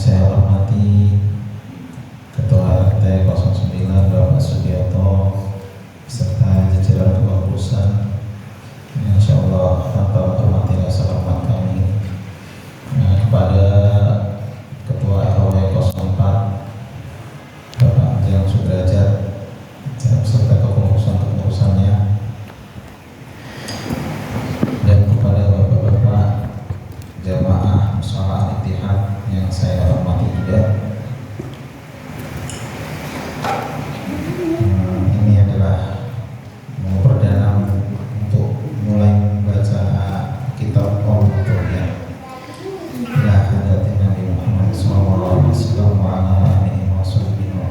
saya hormati Ketua RT 09 Bapak Sugiarto beserta jajaran kepengurusan, insya Allah tanpa menghormati rasa hormat kami kepada Ketua RW 04 Bapak Anjang Sudrajat beserta kepengurusan-kepengurusannya, dan kepada bapak-bapak jamaah musyawarah Ittihad yang saya hormati juga. Ini adalah perdana untuk mulai membaca kitab Al-Mu'tawiyyah ila hadatin Nabi Muhammad sallallahu alaihi wasallam wa ala alihi wa sahbihi wa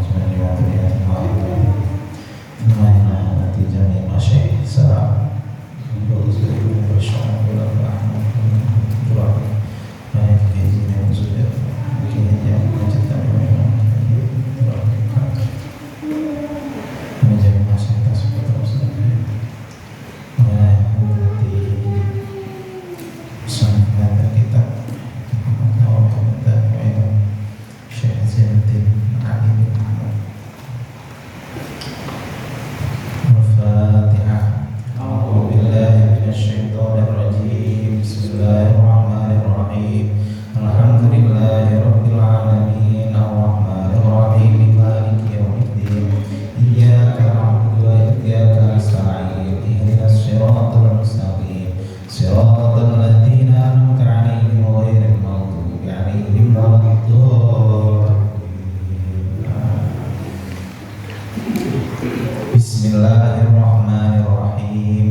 Bismillahirrahmanirrahim.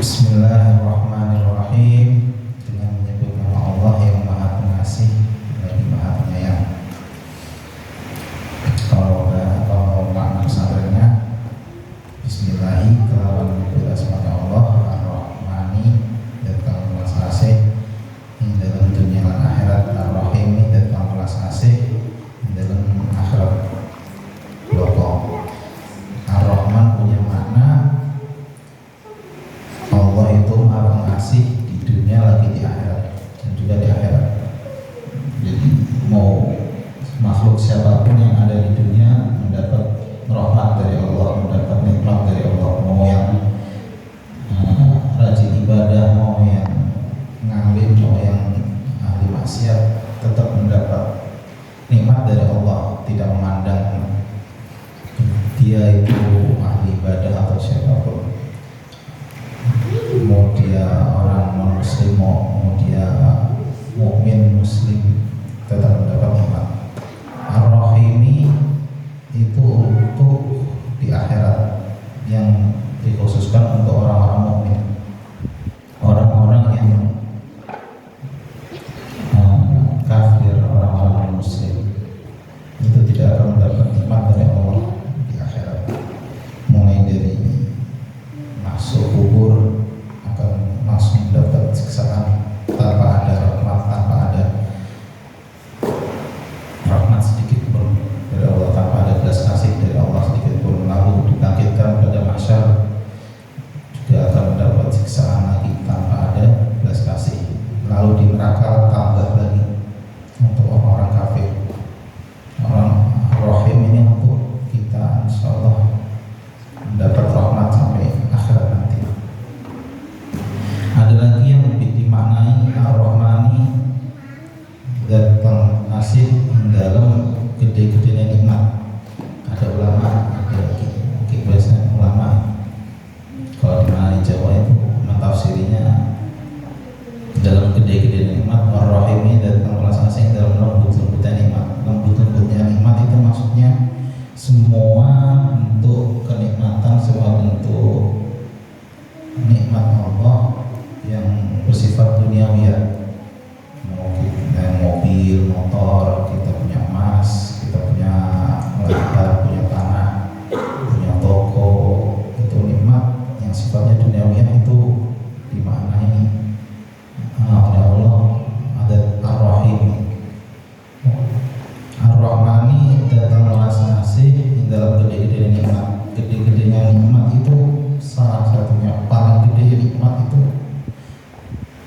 Bismillahirrahmanirrahim. Dengan menyebut nama Allah yang Maha Pengasih lagi Maha Penyayang. Kalau makna pesantrennya Bismillahi kelawan menyebut asma Allah Ar-Rahmani dan kalau melas asih dalam dunia dan akhirat, Ar-Rahimi dan kalau melas asih dalam akhirat. Ar-Rahman punya makna Allah itu Maha Pengasih di dunia lagi di akhirat dan juga di akhirat. Jadi mau makhluk siapapun yang ada di dunia mendapat rahmat dari Allah, mendapat nikmat dari Allah, mau yang rajin ibadah, mau yang ngalim, mau yang ahli maksiat, tetap mendapat nikmat dari Allah, tidak memandang dia itu ahli ibadah atau siapapun, mau dia orang non muslim, mau dia mukmin muslim, tetap mendapat nikmat. Ar-Rahimi itu untuk di akhirat, yang dikhususkan untuk orang-orang mukmin, orang-orang yang kafir, orang-orang muslim itu tidak akan mendapat nikmat dari Allah di akhirat. Mulai dari masuk kubur akan langsung mendapat siksaan tanpa ada rahmat, tanpa ada rahmat sedikit pun dari Allah, tanpa ada belas kasih dari Allah sedikit pun. Lalu dibangkitkan pada mahsyar juga akan mendapat siksaan lagi tanpa ada belas kasih. Lalu di neraka tambah lagi untuk orang-orang kafir. Orang Rahim ini untuk kita, insyaallah mendapat rahmat sampai akhirat nanti. Ada lagi yang lebih dimaknai Ar-Rahmani dan pengasih dalam gede-gedenya nikmat. Ada ulama, ada biasanya ulama kalau dimaknai Jawa itu mentafsirinya dalam gede-gede nikmat Ar-Rahimi dan pengulas asing dalam lembut-lembutnya nikmat. Lembut-lembutnya nikmat itu maksudnya semua bentuk kenikmatan, semua bentuk nikmat Allah yang bersifat duniawiya. Mau kita mobil, motor, kita punya emas, kita punya ladang, punya tanah, punya toko, itu nikmat yang sifatnya duniawiyah itu dimaknai oleh Allah ada Ar-Rahim. Ar-Rahmani datang melas asih dalam gede-gede nikmat. Gede-gedenya nikmat itu salah satunya paling gede nikmat itu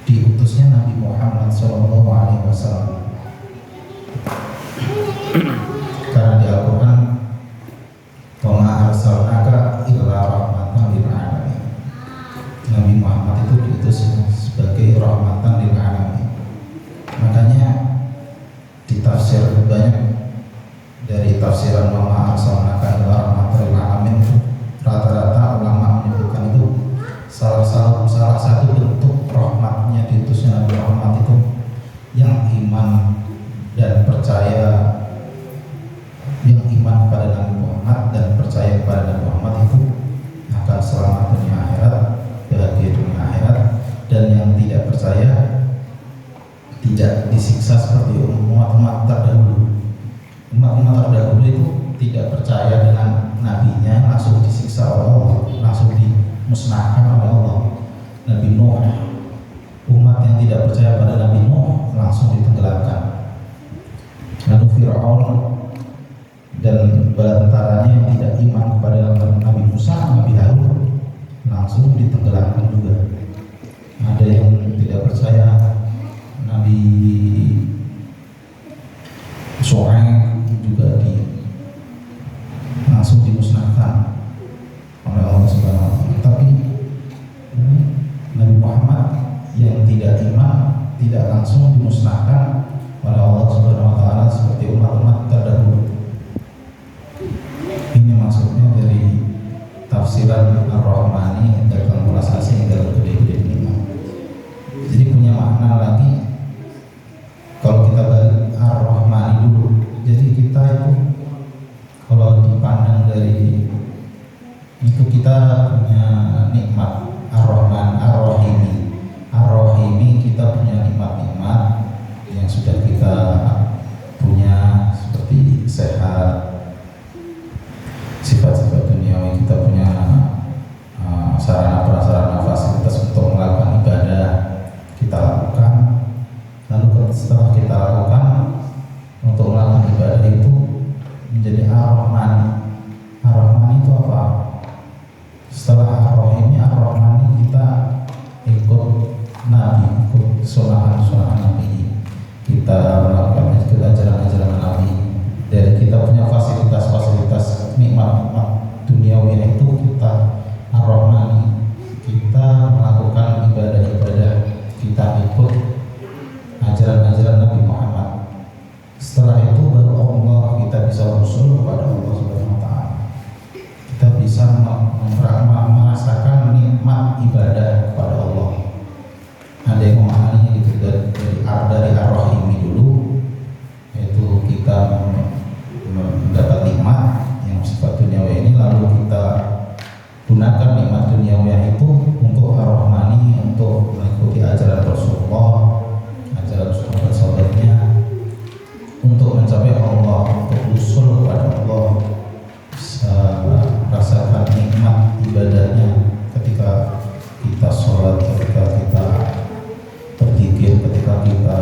diutusnya Nabi Muhammad SAW. Karena di Al-Quran, wa ma arsalnaka illa rahmatan lil alamin. Nabi Muhammad itu diutus sebagai rahmatan lil alamin. Makanya ditafsir banyak dari tafsiran wa ma arsalnaka illa rahmatan lil alamin, rata-rata ulama menyebutkan itu salah satu bentuk rahmatnya diutusnya Nabi Muhammad itu yang iman dan percaya, yang iman kepada Nabi Muhammad dan percaya kepada Nabi Muhammad itu akan selamat dunia akhirat, bahagia dunia akhirat, dan yang tidak percaya tidak disiksa seperti umat-umat terdahulu. Umat-umat terdahulu itu tidak percaya dengan nabinya, langsung disiksa oleh Allah, langsung dimusnahkan oleh Allah. Nabi Nuh, umat yang tidak percaya pada Nabi Nuh langsung ditenggelamkan. Lalu Fir'aun dan bala tentaranya yang tidak iman kepada Nabi Musa, Nabi Harun langsung ditenggelamkan juga. Ada yang tidak percaya Nabi Shu'aib juga langsung dimusnahkan oleh Allah Subhanahu wa Ta'ala. Tapi Nabi Muhammad yang tidak iman tidak langsung dimusnahkan oleh Allah Subhanahu wa Ta'ala seperti umat-umat terdahulu. Ini maksudnya dari tafsiran Ar-Rahmani dalam bahasa asing dalam gede-gede lima. Jadi punya makna lagi kalau kita balik Ar-Rahmani dulu. Jadi kita itu kalau dipandang dari itu kita punya nikmat Ar-Rahman, Ar-Rahimi. Ar-Rahimi kita punya nikmat-nikmat yang sudah kita punya seperti sehat, sifat-sifat duniawi, kita punya sarana prasarana fasilitas untuk melakukan ibadah, kita lakukan. Lalu setelah kita lakukan untuk melakukan ibadah itu menjadi Ar-Rahman. Ar-Rahman itu apa? Setelah Ar-Rahimi, Ar-Rahmani kita ikut Nabi, ikut sunnah Nabi, kita melakukan ajaran-ajaran Nabi. Dari kita punya fasilitas nikmat-nikmat duniawi itu kita Ar-Rahmani, kita melakukan ibadah-ibadah, kita ikut ajaran-ajaran Nabi Muhammad. Setelah itu baru Allah kita bisa usul kepada Allah Subhanahu wa Ta'ala. Kita bisa merasakan nikmat ibadah kepada Allah. Ada yang memahaminya gitu dari Ar-Rahimi dulu, yaitu kita mendapat nikmat yang sifat duniawi ini, lalu kita gunakan nikmat duniawi itu untuk Ar-Rahmani, untuk mengikuti ajaran Rasulullah, ajaran sahabat-sahabatnya, untuk mencapai Allah, untuk usul kepada Allah, rasakan nikmat ibadahnya ketika kita sholat, ketika kita berzikir, ketika kita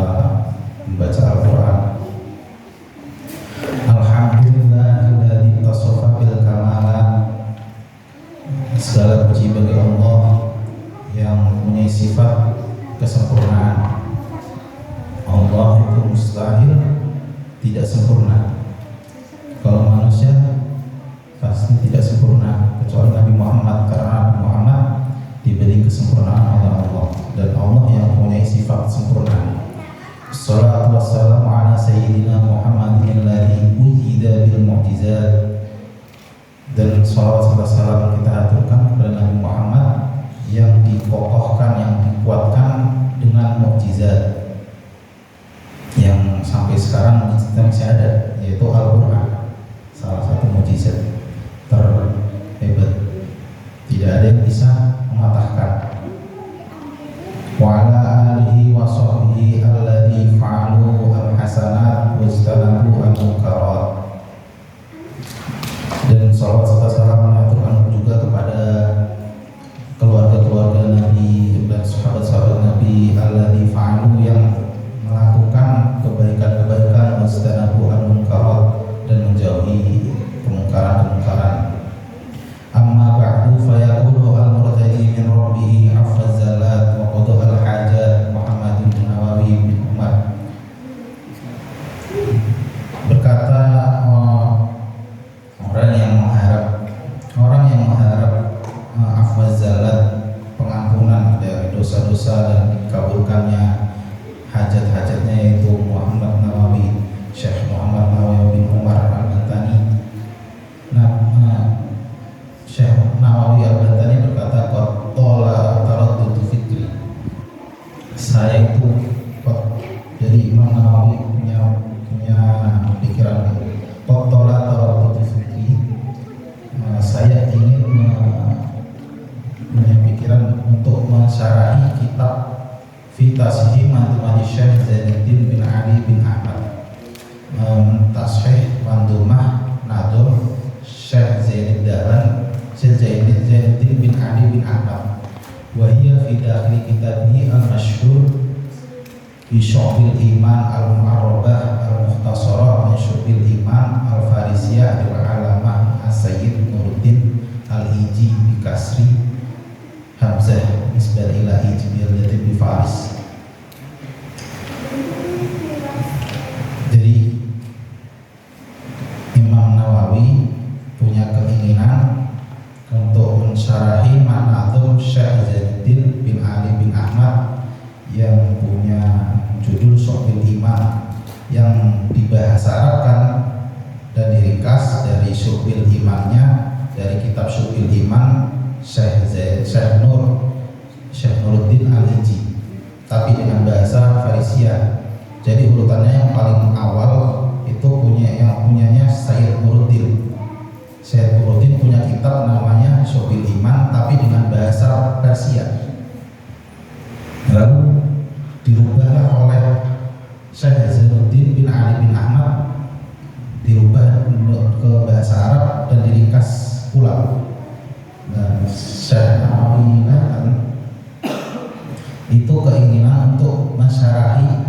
membaca Al-Quran. Alhamdulillahilladzi tasofa bil kamala. Segala puji bagi Allah yang mempunyai sifat kesempurnaan. Allah itu mustahil tidak sempurna. Kalau manusia pasti tidak sempurna, kecuali Nabi Muhammad, karena Nabi Muhammad diberi kesempurnaan oleh Allah, dan Allah yang mempunyai sifat sempurna. Salatu wassalamu ala sayyidina Muhammadin alladzi wujida bil mu'jizat. Dan salawat serta salam kita aturkan kepada Nabi Muhammad yang dikokohkan, yang dikuatkan dengan mukjizat, yang sampai sekarang mukjizatnya masih ada, yaitu Al-Quran. Salah satu mukjizat terhebat, tidak ada yang bisa mematahkan. Wa ala alihi wa sahbihi alladzi fa'alu al-hasanat wajtanabu al-munkarat. Dan salawat serta salam mengaturkan juga kepada keluarga-keluarga Nabi dan sahabat-sahabat Nabi alladzi fa'alu, yang melakukan kebaikan-kebaikan wajtanabu al-munkarat, dan menjauhi kemungkaran-kemungkaran. Amma ba'du fa yaqulu al-murtadi min rabbih hafazalat wa qada al-hajat wa dan dikabulkannya hajat-hajatnya, yaitu Muhammad Nawawi, Syekh Muhammad Nawawi bin Umar Al-Bantani. Syekh Nawawi Al-Bantani berkata, qala taraddudu fikri. Saya itu, jadi Imam Nawawi punya pikiran ini. Qala taraddudu fikri. Saya ingin punya pikiran untuk mensyarahi kitab fi tasihih mandumah Syekh Zainuddin bin Ali bin Ahmad, tashih mandumah nadum Syekh Zainuddin bin Ali bin Ahmad, wa hiya fi dakhil kitabih al-masyhur bi Syu'bil Iman al-Mu'arrabah al-Mukhtasarah min Syu'bil Iman al-Farisiyah al-Alamah as-Sayyid Nuruddin al-Iji bi kasri Hamzah nisbah ila Ijbil bi Faris. Jadi Imam Nawawi punya keinginan untuk mensyarahi Manazum Syekh Zainuddin bin Ali bin Ahmad yang punya judul Syu'bil Iman, yang dibahasa Arabkan dan diringkas dari Syu'bil Imannya, dari kitab Syu'bil Iman Syekh Nuruddin Al-Iji, tapi dengan bahasa Farisia. Jadi urutannya yang paling awal itu punyanya Sayyid Nuruddin. Sayyid Nuruddin punya kitab namanya Syu'bil Iman, tapi dengan bahasa Persia. Lalu dirubahlah oleh Syekh Zainuddin bin Ali bin Ahmad, dirubah ke bahasa Arab dan diringkas pula. Dan Syekh Nawawi itu keinginan untuk mensyarahi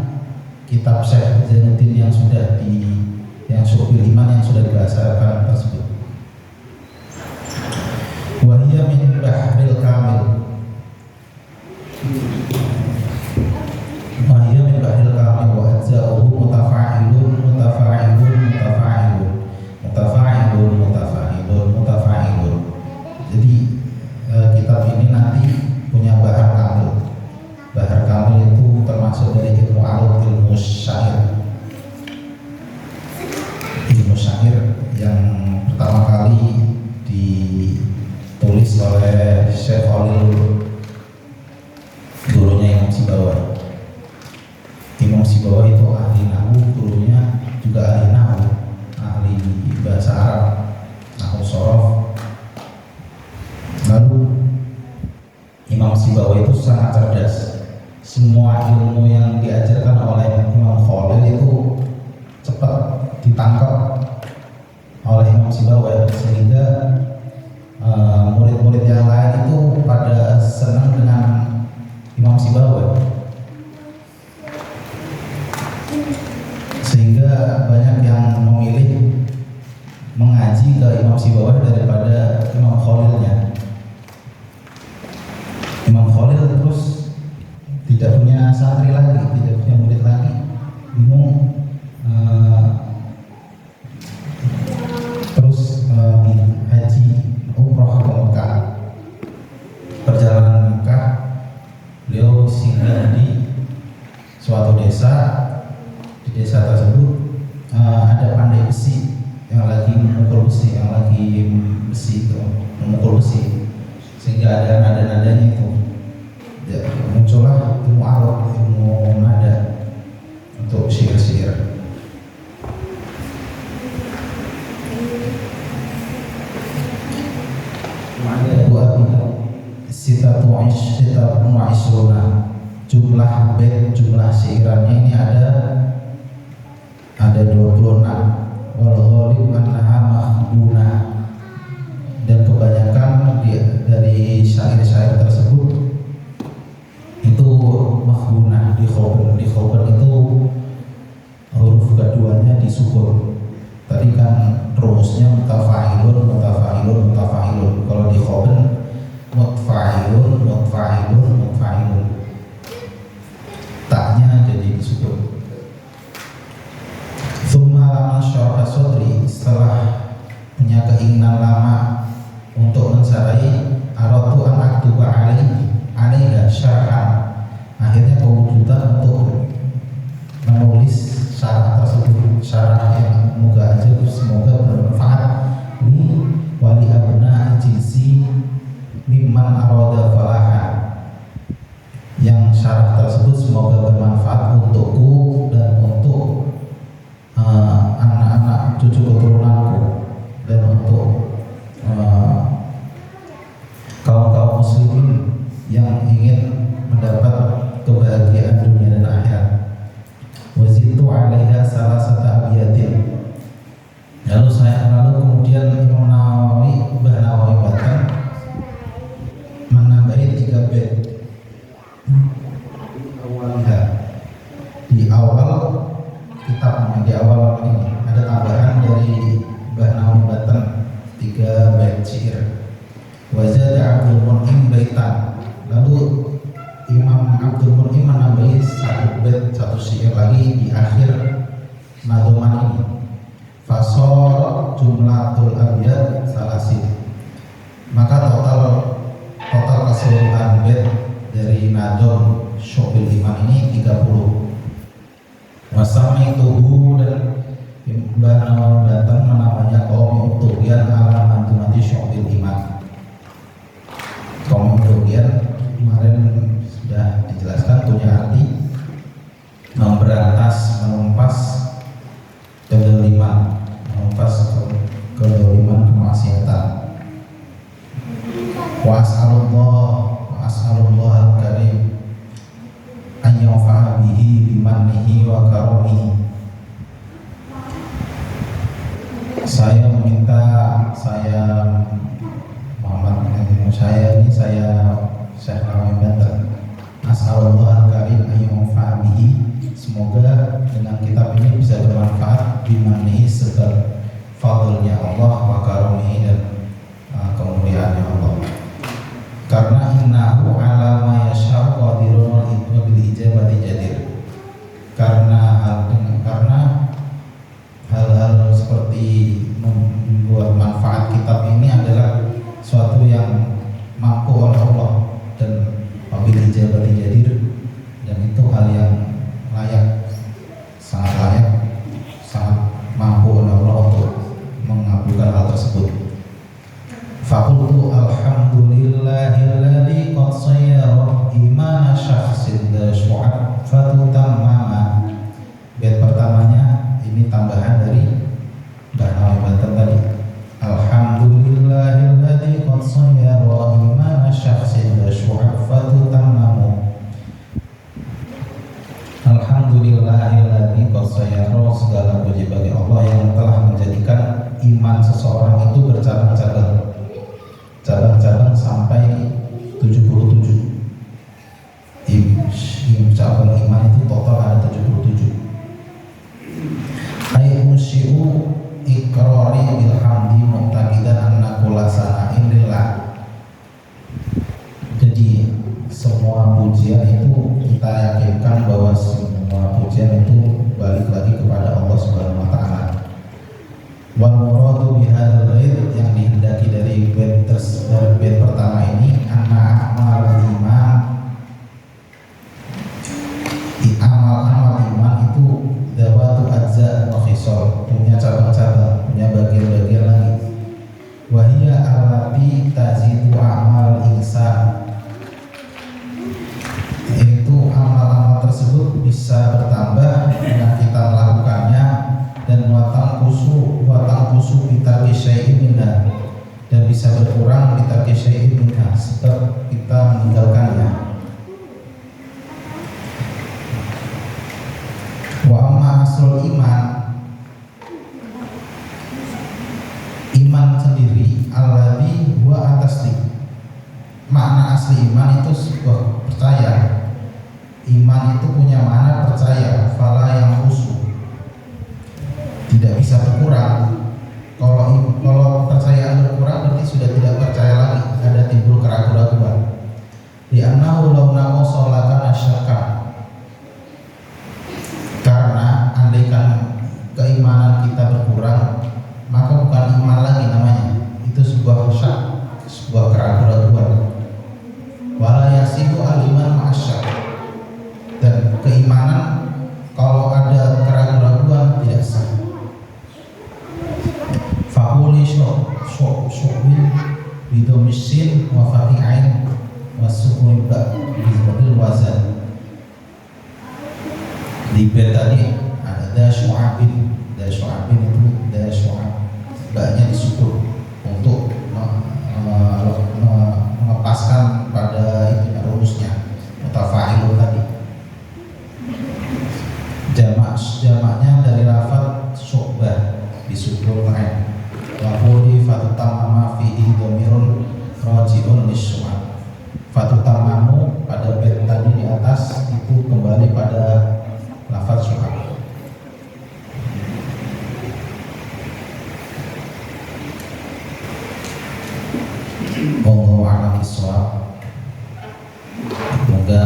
kitab Syekh Zainuddin yang Syu'bil Iman yang sudah dibahasakan tersebut. Wa hiya min bahril kamil. Wa hiya min bahril kamil wa ajza'uhu mutafa'ilun. Jadi kitab ini nanti punya bahar kamil. Bahar kamil itu termasuk dari ilmu arud, ilmu syair. Ilmu syair yang pertama kali ditulis oleh Syekh Khalil, gurunya Imam Sibawai. Imam Sibawai itu ahli nahwu, gurunya juga ahli nahwu, ahli bahasa Arab, nahwu shorof. Lalu Imam Sibawai itu sangat cerdas. Semua ilmu yang diajarkan oleh Imam Khalil itu cepat ditangkap oleh Imam Sibawai, sehingga murid-murid yang lain itu pada senang dengan Imam Sibawai, sehingga banyak yang memilih mengaji ke Imam Sibawai daripada Imam Khalilnya. Imam Khalil terus tidak punya santri lagi, tidak punya murid lagi, bingung. Terus haji umroh ke Mekah. Perjalanan Mekah, beliau singgah di suatu desa. Di desa tersebut ada pandai besi yang lagi memukul besi, memukul besi, sehingga ada nada-nadanya itu. Ya, muncullah ilmu arud, ilmu nada untuk syair-syair. Sitatu isruna, jumlah bait, jumlah syairannya ini ada 26. Wal ghalib annaha mahduna, dan kebanyakan dari syair-syair tersebut itu mahduna, di khobar itu huruf keduanya disukun. Tadi kan rumusnya mutafa'ilun. Kalau di khobar mutfa'ilun. Taknya jadi disukun. Tsumma lama syarah sodri, setelah punya keinginan lama untuk mensyarahi aratu an aktuba alaiha syarhan, liman arada falaha, yang syarah tersebut semoga bermanfaat untukku dan untuk anak-anak cucu keturunanku dan untuk kaum muslimin yang ingin mendapat kebahagiaan dunia dan akhirat. Wazitu 'alaiha salasata abyatin. Lalu kemudian Imam Nawawi Batan menambahi 3 bait di awal kitab, di awal ini ada tambahan dari Mbah Nawawi Batan 3 bait syair. Wazada Abdul Mun'im baitan. Lalu Imam Abdul Mun'im menambahi 1 bait, 1 syair lagi di akhir nadoman ini. Fasor jumlatul abyad salasin. Maka total keseluruhan bait dari nadom Syu'bil Iman ini 30. Wasami tuhu, dan Mbah Nawawi Batan menamanya kaum utubian ala mantumati Syu'bil Iman. Kaum utubian kemarin sudah dijelaskan punya arti memberantas, menumpas kedoliman, kemaksiatan. Wa as'alullah al-karim an yanfa'a bihi bimannihi wa karamihi. Saya meminta, saya Syekh Nawawi Batan, as'alullah al-karim an yanfa'a bihi, semoga dengan kitab ini bisa bermanfaat bimannihi, serta fadlnya Allah, wa karamihi, dan kemuliaannya Allah. Karena innahu ala ma yasha'u qadirun wa bil ijabati jadir. Karena hal-hal seperti membuat manfaat kitab ini adalah suatu yang mampu oleh Allah, dan wabil ijabati jadir, dan itu hal yang layak, sangat mampu oleh Allah untuk mengabulkan hal tersebut. Faqultu alhamdulillahilladzi qad sayyara imana syakhsin la syu'afatu tamama. Bait pertamanya ini tambahan dari Mbah Nawawi Batan tadi. Alhamdulillahilladzi qad sayyara imana syakhsin la syu'afatu tamamu. Alhamdulillahilladzi qad sayyara, segala puji bagi Allah yang telah menjadikan iman seseorang itu bercabang-cabang sampai 77. Cabang iman itu total ada 77. Ay musyi'u iqrari bilhamdi muqtaqidan anna kulla sana'in lillah. Jadi semua pujian itu kita yakinkan bahwa semua pujian itu balik lagi kepada Allah Subhanahu wa taala. Wal muradu bihadzal bait, yang dihendaki dari bait pertama ini, anna amal iman, amal iman itu dawatu ajza wa khisal, punya cabang-cabang, punya bagian-bagian lagi. Wa hiya allati tazidu amal insan, itu amal-amal tersebut bisa bertambah dengan kita melakukannya, dan watang kusu bitarki syai'in minha, dan bisa berkurang bitarki syai'in minha, sebab kita meninggalkannya. Wa amma aslul iman sendiri, alladzi huwa atasdi, makna asli iman itu sebuah percaya. Iman itu punya makna percaya, fala yang khusu, tidak bisa berkurang. Kalau percayaan berkurang berarti sudah tidak percaya lagi, ada timbul keraguan-keraguan. Di annahu law naqasa lakana syakka, karena andaikan keimanan kita berkurang, maka bukan iman lagi namanya, itu sebuah syak, sebuah keraguan-keraguan. Wala yasihu aliman ma'asyak, dan keimanan kalau ada keraguan-keraguan tidak sah. Faquli syu'bil bidomishin wa fati'ain wa sukun ba bizbil wazan. Di bed tadi ada dasyu'abin itu dasyu'ab, ba-nya disukun untuk mengepaskan pada itu rumusnya mutafa'ilun tadi. Jamaknya dari lafaz syu'bah disukun ain. Waquli fatutamamu fihi dhamirun raji'un lisyu'ab. Fatutamamu pada bait tadi di atas itu kembali pada lafaz syu'ab. Wallahu a'lam bishawab. Semoga